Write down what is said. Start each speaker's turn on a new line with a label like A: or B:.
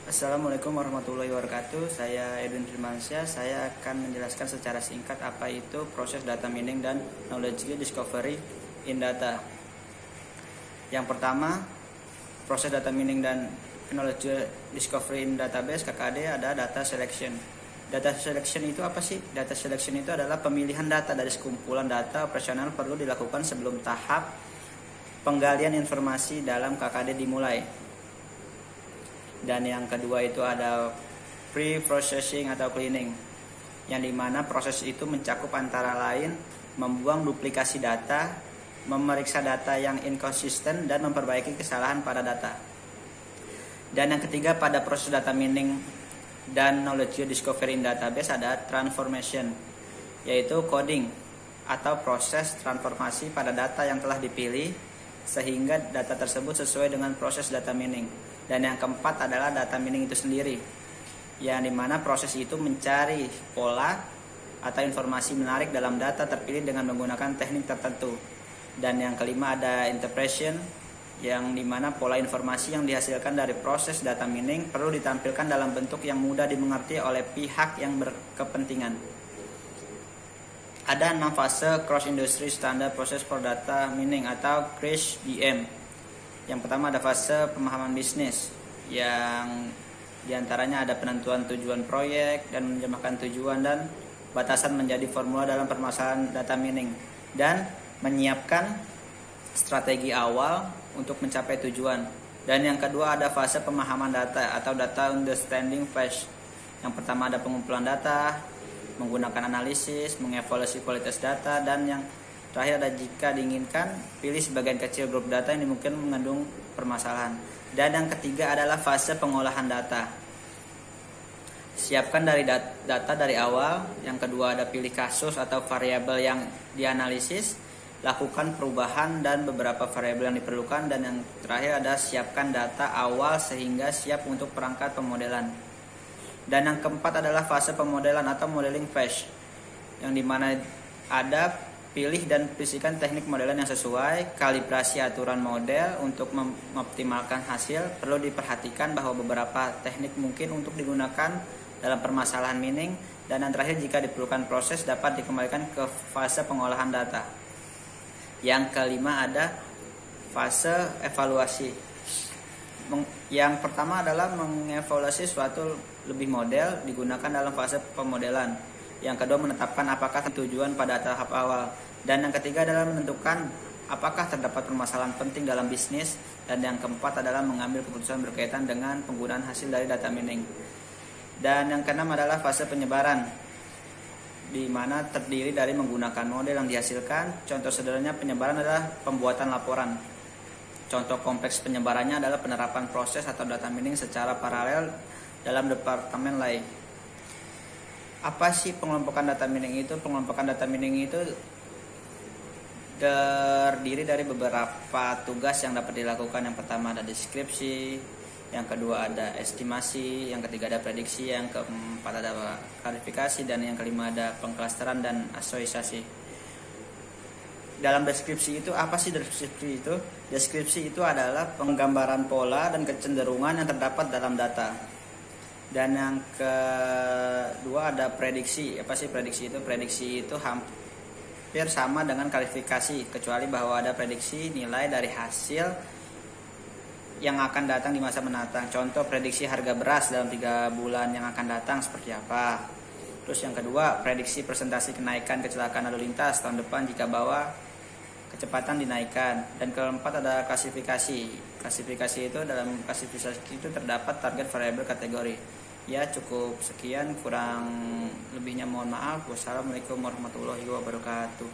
A: Assalamualaikum warahmatullahi wabarakatuh. Saya Edwin Firmansyah. Saya akan menjelaskan secara singkat apa itu proses data mining dan knowledge discovery in data. Yang pertama, proses data mining dan knowledge discovery in database (KKD) ada data selection. Data selection itu apa sih? Data selection itu adalah pemilihan data dari sekumpulan data operasional perlu dilakukan sebelum tahap penggalian informasi dalam KKD dimulai. Dan yang kedua itu ada pre-processing atau cleaning, yang dimana proses itu mencakup antara lain membuang duplikasi data, memeriksa data yang inkonsisten, dan memperbaiki kesalahan pada data. Dan yang ketiga pada proses data mining dan knowledge discovery in database ada transformation, yaitu coding atau proses transformasi pada data yang telah dipilih sehingga data tersebut sesuai dengan proses data mining. Dan yang keempat adalah data mining itu sendiri, yang dimana proses itu mencari pola atau informasi menarik dalam data terpilih dengan menggunakan teknik tertentu. Dan yang kelima ada interpretation, yang dimana pola informasi yang dihasilkan dari proses data mining perlu ditampilkan dalam bentuk yang mudah dimengerti oleh pihak yang berkepentingan. Ada 6 fase Cross Industry Standard Process for Data Mining atau CRISP-DM. Yang pertama ada fase pemahaman bisnis, yang diantaranya ada penentuan tujuan proyek dan menerjemahkan tujuan dan batasan menjadi formula dalam permasalahan data mining, dan menyiapkan strategi awal untuk mencapai tujuan. Dan yang kedua ada fase pemahaman data atau data understanding phase. Yang pertama ada pengumpulan data, menggunakan analisis, mengevaluasi kualitas data, dan yang terakhir ada jika diinginkan, pilih sebagian kecil grup data yang mungkin mengandung permasalahan. Dan yang ketiga adalah fase pengolahan data. Siapkan dari data dari awal. Yang kedua ada pilih kasus atau variabel yang dianalisis, lakukan perubahan dan beberapa variabel yang diperlukan. Dan yang terakhir ada siapkan data awal sehingga siap untuk perangkat pemodelan. Dan yang keempat adalah fase pemodelan atau modeling phase, yang dimana ada pilih dan prediksikan teknik modelan yang sesuai, kalibrasi aturan model untuk mengoptimalkan hasil. Perlu diperhatikan bahwa beberapa teknik mungkin untuk digunakan dalam permasalahan mining. Dan yang terakhir jika diperlukan proses dapat dikembalikan ke fase pengolahan data. Yang kelima ada fase evaluasi. Yang pertama adalah mengevaluasi suatu lebih model digunakan dalam fase pemodelan. Yang kedua menetapkan apakah tujuan pada tahap awal. Dan yang ketiga adalah menentukan apakah terdapat permasalahan penting dalam bisnis. Dan yang keempat adalah mengambil keputusan berkaitan dengan penggunaan hasil dari data mining. Dan yang keenam adalah fase penyebaran, di mana terdiri dari menggunakan model yang dihasilkan. Contoh sederhananya penyebaran adalah pembuatan laporan. Contoh kompleks penyebarannya adalah penerapan proses atau data mining secara paralel dalam departemen lain. Apa sih pengelompokan data mining itu? Pengelompokan data mining itu terdiri dari beberapa tugas yang dapat dilakukan. Yang pertama ada deskripsi, yang kedua ada estimasi, yang ketiga ada prediksi, yang keempat ada klarifikasi, dan yang kelima ada pengklasteran dan asosiasi. Dalam deskripsi itu apa sih deskripsi itu? Deskripsi itu adalah penggambaran pola dan kecenderungan yang terdapat dalam data. Dan yang kedua ada prediksi. Apa sih prediksi itu? Prediksi itu hampir sama dengan klarifikasi, kecuali bahwa ada prediksi nilai dari hasil yang akan datang di masa mendatang. Contoh prediksi harga beras dalam 3 bulan yang akan datang seperti apa. Terus yang kedua prediksi presentasi kenaikan kecelakaan lalu lintas tahun depan jika bahwa kecepatan dinaikkan. Dan keempat ada klasifikasi. Klasifikasi itu dalam klasifikasi itu terdapat target variabel kategori. Ya cukup sekian, kurang lebihnya mohon maaf. Wassalamualaikum warahmatullahi wabarakatuh.